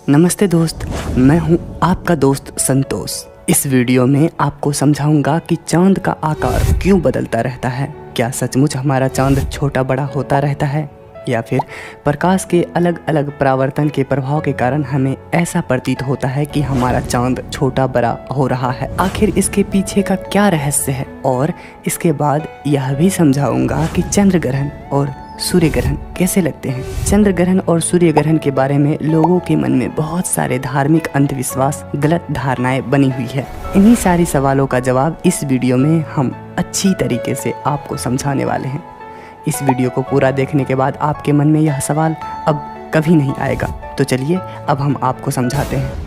नमस्ते दोस्त, मैं हूं आपका दोस्त संतोष। इस वीडियो में आपको समझाऊंगा कि चांद का आकार क्यों बदलता रहता है। क्या सचमुच हमारा चांद छोटा बड़ा होता रहता है या फिर प्रकाश के अलग अलग परावर्तन के प्रभाव के कारण हमें ऐसा प्रतीत होता है कि हमारा चांद छोटा बड़ा हो रहा है। आखिर इसके पीछे का क्या रहस्य है, और इसके बाद यह भी समझाऊंगा कि चंद्र ग्रहण और सूर्य ग्रहण कैसे लगते हैं। चंद्र ग्रहण और सूर्य ग्रहण के बारे में लोगों के मन में बहुत सारे धार्मिक अंधविश्वास, गलत धारणाएं बनी हुई है। इन्हीं सारी सवालों का जवाब इस वीडियो में हम अच्छी तरीके से आपको समझाने वाले हैं। इस वीडियो को पूरा देखने के बाद आपके मन में यह सवाल अब कभी नहीं आएगा। तो चलिए अब हम आपको समझाते हैं।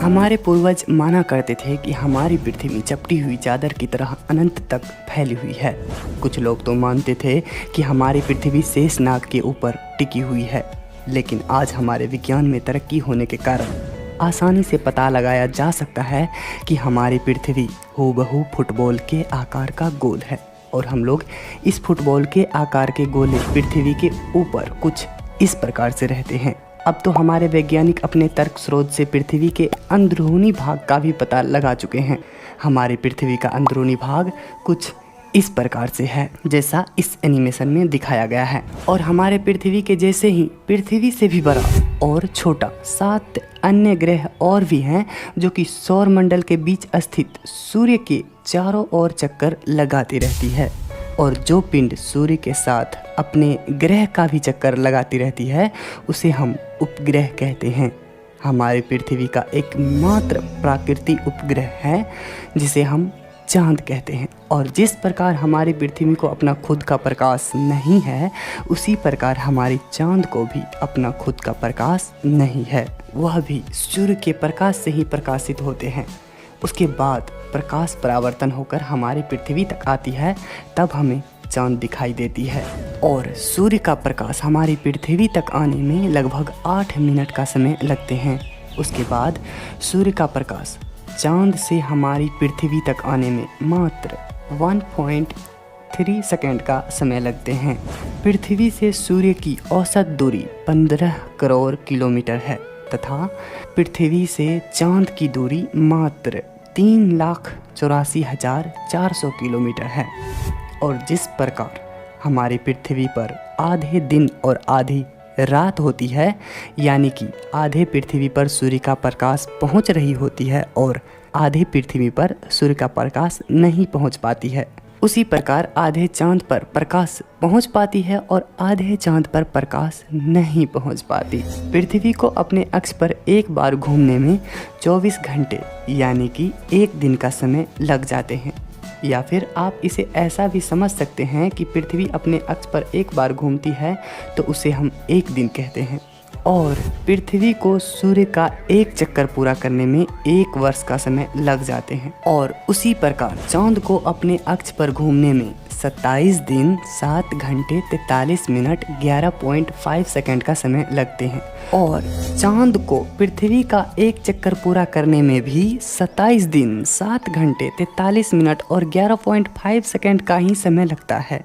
हमारे पूर्वज माना करते थे कि हमारी पृथ्वी चपटी हुई चादर की तरह अनंत तक फैली हुई है। कुछ लोग तो मानते थे कि हमारी पृथ्वी शेषनाग के ऊपर टिकी हुई है, लेकिन आज हमारे विज्ञान में तरक्की होने के कारण आसानी से पता लगाया जा सकता है कि हमारी पृथ्वी हूबहू फुटबॉल के आकार का गोल है, और हम लोग इस फुटबॉल के आकार के गोले पृथ्वी के ऊपर कुछ इस प्रकार से रहते हैं। अब तो हमारे वैज्ञानिक अपने तर्क स्रोत से पृथ्वी के अंदरूनी भाग का भी पता लगा चुके हैं। हमारी पृथ्वी का अंदरूनी भाग कुछ इस प्रकार से है जैसा इस एनिमेशन में दिखाया गया है, और हमारे पृथ्वी के जैसे ही पृथ्वी से भी बड़ा और छोटा 7 अन्य ग्रह और भी हैं जो कि सौर मंडल के बीच स्थित सूर्य के चारों ओर चक्कर लगाती रहती है। और जो पिंड सूर्य के साथ अपने ग्रह का भी चक्कर लगाती रहती है उसे हम उपग्रह कहते हैं। हमारी पृथ्वी का एकमात्र प्राकृतिक उपग्रह है जिसे हम चांद कहते हैं। और जिस प्रकार हमारी पृथ्वी को अपना खुद का प्रकाश नहीं है, उसी प्रकार हमारी चांद को भी अपना खुद का प्रकाश नहीं है। वह भी सूर्य के प्रकाश से ही प्रकाशित होते हैं। उसके बाद प्रकाश परावर्तन होकर हमारी पृथ्वी तक आती है, तब हमें चांद दिखाई देती है। और सूर्य का प्रकाश हमारी पृथ्वी तक आने में लगभग 8 मिनट का समय लगते हैं। उसके बाद सूर्य का प्रकाश चांद से हमारी पृथ्वी तक आने में मात्र 1.3 सेकंड का समय लगते हैं। पृथ्वी से सूर्य की औसत दूरी 15 करोड़ किलोमीटर है तथा पृथ्वी से चांद की दूरी मात्र 3,84,400 किलोमीटर है। और जिस प्रकार हमारी पृथ्वी पर आधे दिन और आधी रात होती है, यानी कि आधे पृथ्वी पर सूर्य का प्रकाश पहुंच रही होती है और आधे पृथ्वी पर सूर्य का प्रकाश नहीं पहुंच पाती है, उसी प्रकार आधे चांद पर प्रकाश पहुंच पाती है और आधे चांद पर प्रकाश नहीं पहुंच पाती। पृथ्वी को अपने अक्ष पर एक बार घूमने में 24 घंटे यानी कि एक दिन का समय लग जाते हैं। या फिर आप इसे ऐसा भी समझ सकते हैं कि पृथ्वी अपने अक्ष पर एक बार घूमती है तो उसे हम एक दिन कहते हैं, और पृथ्वी को सूर्य का एक चक्कर पूरा करने में 1 वर्ष का समय लग जाते हैं। और उसी प्रकार चांद को अपने अक्ष पर घूमने में 27 दिन 7 घंटे 43 मिनट 11.5 सेकंड का समय लगते हैं। और चांद को पृथ्वी का एक चक्कर पूरा करने में भी 27 दिन 7 घंटे 43 मिनट और 11.5 सेकंड का ही समय लगता है।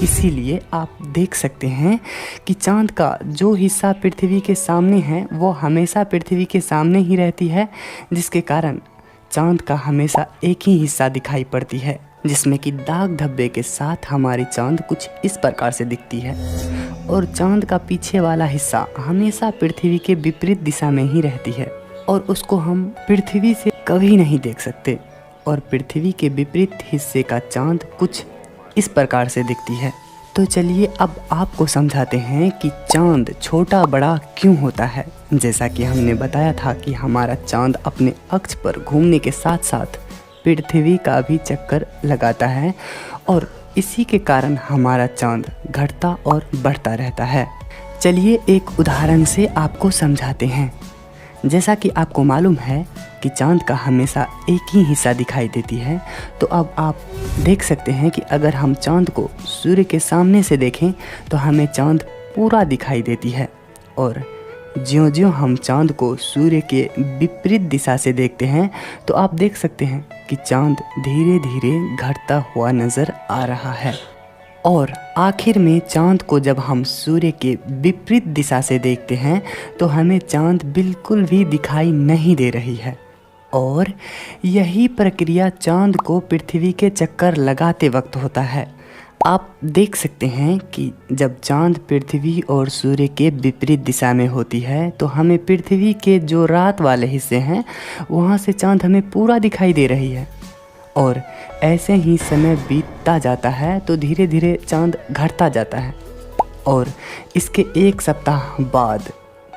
इसीलिए आप देख सकते हैं कि चांद का जो हिस्सा पृथ्वी के सामने है वो हमेशा पृथ्वी के सामने ही रहती है, जिसके कारण चांद का हमेशा एक ही हिस्सा दिखाई पड़ती है, जिसमें कि दाग धब्बे के साथ हमारी चांद कुछ इस प्रकार से दिखती है। और चांद का पीछे वाला हिस्सा हमेशा पृथ्वी के विपरीत दिशा में ही रहती है, और उसको हम पृथ्वी से कभी नहीं देख सकते। और पृथ्वी के विपरीत हिस्से का चांद कुछ इस प्रकार से दिखती है। तो चलिए अब आपको समझाते हैं कि चांद छोटा बड़ा क्यों होता है। जैसा कि हमने बताया था कि हमारा चांद अपने अक्ष पर घूमने के साथ साथ पृथ्वी का भी चक्कर लगाता है, और इसी के कारण हमारा चांद घटता और बढ़ता रहता है। चलिए एक उदाहरण से आपको समझाते हैं। जैसा कि आपको मालूम है कि चांद का हमेशा एक ही हिस्सा दिखाई देती है, तो अब आप देख सकते हैं कि अगर हम चांद को सूर्य के सामने से देखें तो हमें चांद पूरा दिखाई देती है, और ज्यों-ज्यों हम चांद को सूर्य के विपरीत दिशा से देखते हैं तो आप देख सकते हैं कि चांद धीरे धीरे घटता हुआ नज़र आ रहा है। और आखिर में चाँद को जब हम सूर्य के विपरीत दिशा से देखते हैं तो हमें चाँद बिल्कुल भी दिखाई नहीं दे रही है। और यही प्रक्रिया चाँद को पृथ्वी के चक्कर लगाते वक्त होता है। आप देख सकते हैं कि जब चाँद पृथ्वी और सूर्य के विपरीत दिशा में होती है तो हमें पृथ्वी के जो रात वाले हिस्से हैं वहाँ से चाँद हमें पूरा दिखाई दे रही है। और ऐसे ही समय बीतता जाता है तो धीरे धीरे चाँद घटता जाता है और इसके 1 सप्ताह बाद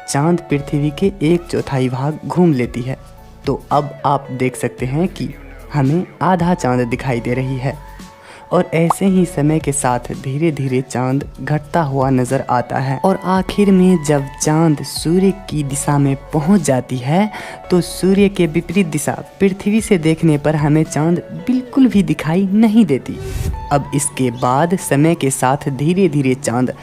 चाँद पृथ्वी के 1/4 भाग घूम लेती है। तो अब आप देख सकते हैं कि हमें आधा चाँद दिखाई दे रही है। और ऐसे ही समय के साथ धीरे धीरे चाँद घटता हुआ नज़र आता है और आखिर में जब चाँद सूर्य की दिशा में पहुंच जाती है तो सूर्य के विपरीत दिशा पृथ्वी से देखने पर हमें चाँद बिल्कुल भी दिखाई नहीं देती। अब इसके बाद समय के साथ धीरे धीरे चाँद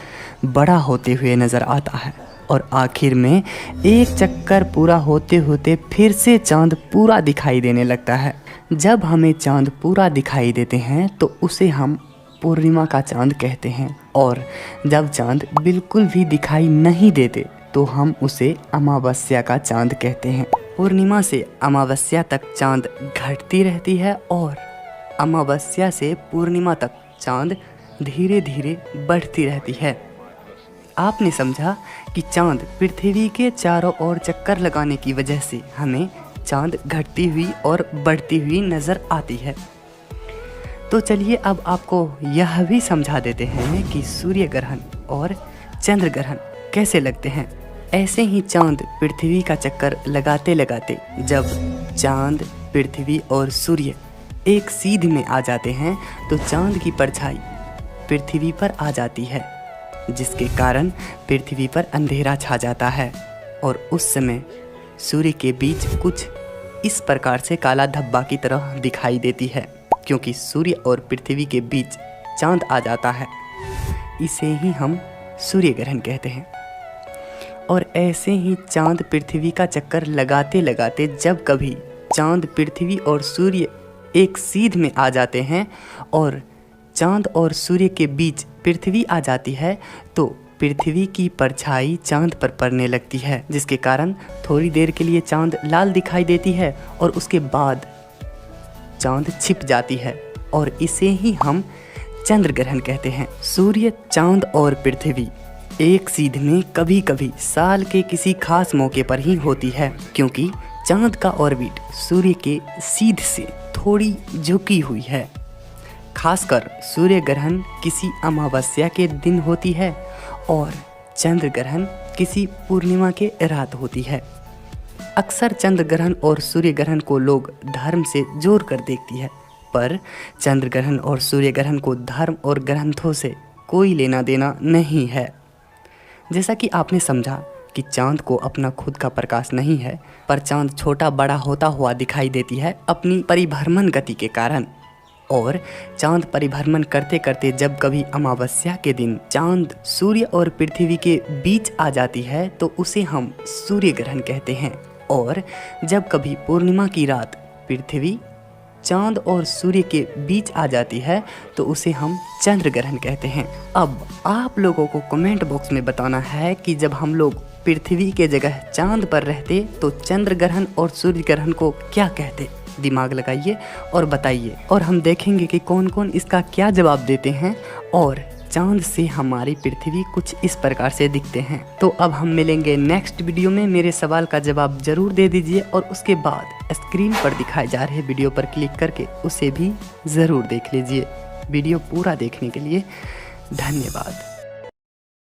बड़ा होते हुए नज़र आता है और आखिर में एक चक्कर पूरा होते होते फिर से चाँद पूरा दिखाई देने लगता है। जब हमें चाँद पूरा दिखाई देते हैं तो उसे हम पूर्णिमा का चाँद कहते हैं और जब चाँद बिल्कुल भी दिखाई नहीं देते तो हम उसे अमावस्या का चाँद कहते हैं। पूर्णिमा से अमावस्या तक चाँद घटती रहती है और अमावस्या से पूर्णिमा तक चाँद धीरे धीरे बढ़ती रहती है। आपने समझा कि चाँद पृथ्वी के चारों ओर चक्कर लगाने की वजह से हमें चाँद घटती हुई और बढ़ती हुई नज़र आती है। तो चलिए अब आपको यह भी समझा देते हैं कि सूर्य ग्रहण और चंद्र ग्रहण कैसे लगते हैं। ऐसे ही चाँद पृथ्वी का चक्कर लगाते लगाते जब चाँद पृथ्वी और सूर्य एक सीध में आ जाते हैं तो चाँद की परछाई पृथ्वी पर आ जाती है, जिसके कारण पृथ्वी पर अंधेरा छा जाता है और उस समय सूर्य के बीच कुछ इस प्रकार से काला धब्बा की तरह दिखाई देती है, क्योंकि सूर्य और पृथ्वी के बीच चाँद आ जाता है। इसे ही हम सूर्य ग्रहण कहते हैं। और ऐसे ही चाँद पृथ्वी का चक्कर लगाते लगाते जब कभी चाँद पृथ्वी और सूर्य एक सीध में आ जाते हैं और चाँद और सूर्य के बीच पृथ्वी आ जाती है तो पृथ्वी की परछाई चाँद पर पड़ने लगती है, जिसके कारण थोड़ी देर के लिए चाँद लाल दिखाई देती है और उसके बाद चाँद छिप जाती है और इसे ही हम चंद्र ग्रहण कहते हैं। सूर्य, चाँद और पृथ्वी एक सीध में कभी कभी साल के किसी खास मौके पर ही होती है, क्योंकि चाँद का ऑर्बिट सूर्य के सीध से थोड़ी झुकी हुई है। खासकर सूर्य ग्रहण किसी अमावस्या के दिन होती है और चंद्र ग्रहण किसी पूर्णिमा के रात होती है। अक्सर चंद्र ग्रहण और सूर्य ग्रहण को लोग धर्म से जोड़ कर देखती है, पर चंद्र ग्रहण और सूर्य ग्रहण को धर्म और ग्रंथों से कोई लेना देना नहीं है। जैसा कि आपने समझा कि चाँद को अपना खुद का प्रकाश नहीं है, पर चाँद छोटा बड़ा होता हुआ दिखाई देती है अपनी परिभ्रमण गति के कारण। और चाँद परिभ्रमण करते करते जब कभी अमावस्या के दिन चाँद सूर्य और पृथ्वी के बीच आ जाती है तो उसे हम सूर्य ग्रहण कहते हैं। और जब कभी पूर्णिमा की रात पृथ्वी चाँद और सूर्य के बीच आ जाती है तो उसे हम चंद्र ग्रहण कहते हैं। अब आप लोगों को कमेंट बॉक्स में बताना है कि जब हम लोग पृथ्वी के जगह चाँद पर रहते तो चंद्र ग्रहण और सूर्य ग्रहण को क्या कहते। दिमाग लगाइए और बताइए और हम देखेंगे कि कौन कौन इसका क्या जवाब देते हैं। और चाँद से हमारी पृथ्वी कुछ इस प्रकार से दिखते हैं। तो अब हम मिलेंगे नेक्स्ट वीडियो में। मेरे सवाल का जवाब जरूर दे दीजिए और उसके बाद स्क्रीन पर दिखाए जा रहे वीडियो पर क्लिक करके उसे भी ज़रूर देख लीजिए। वीडियो पूरा देखने के लिए धन्यवाद।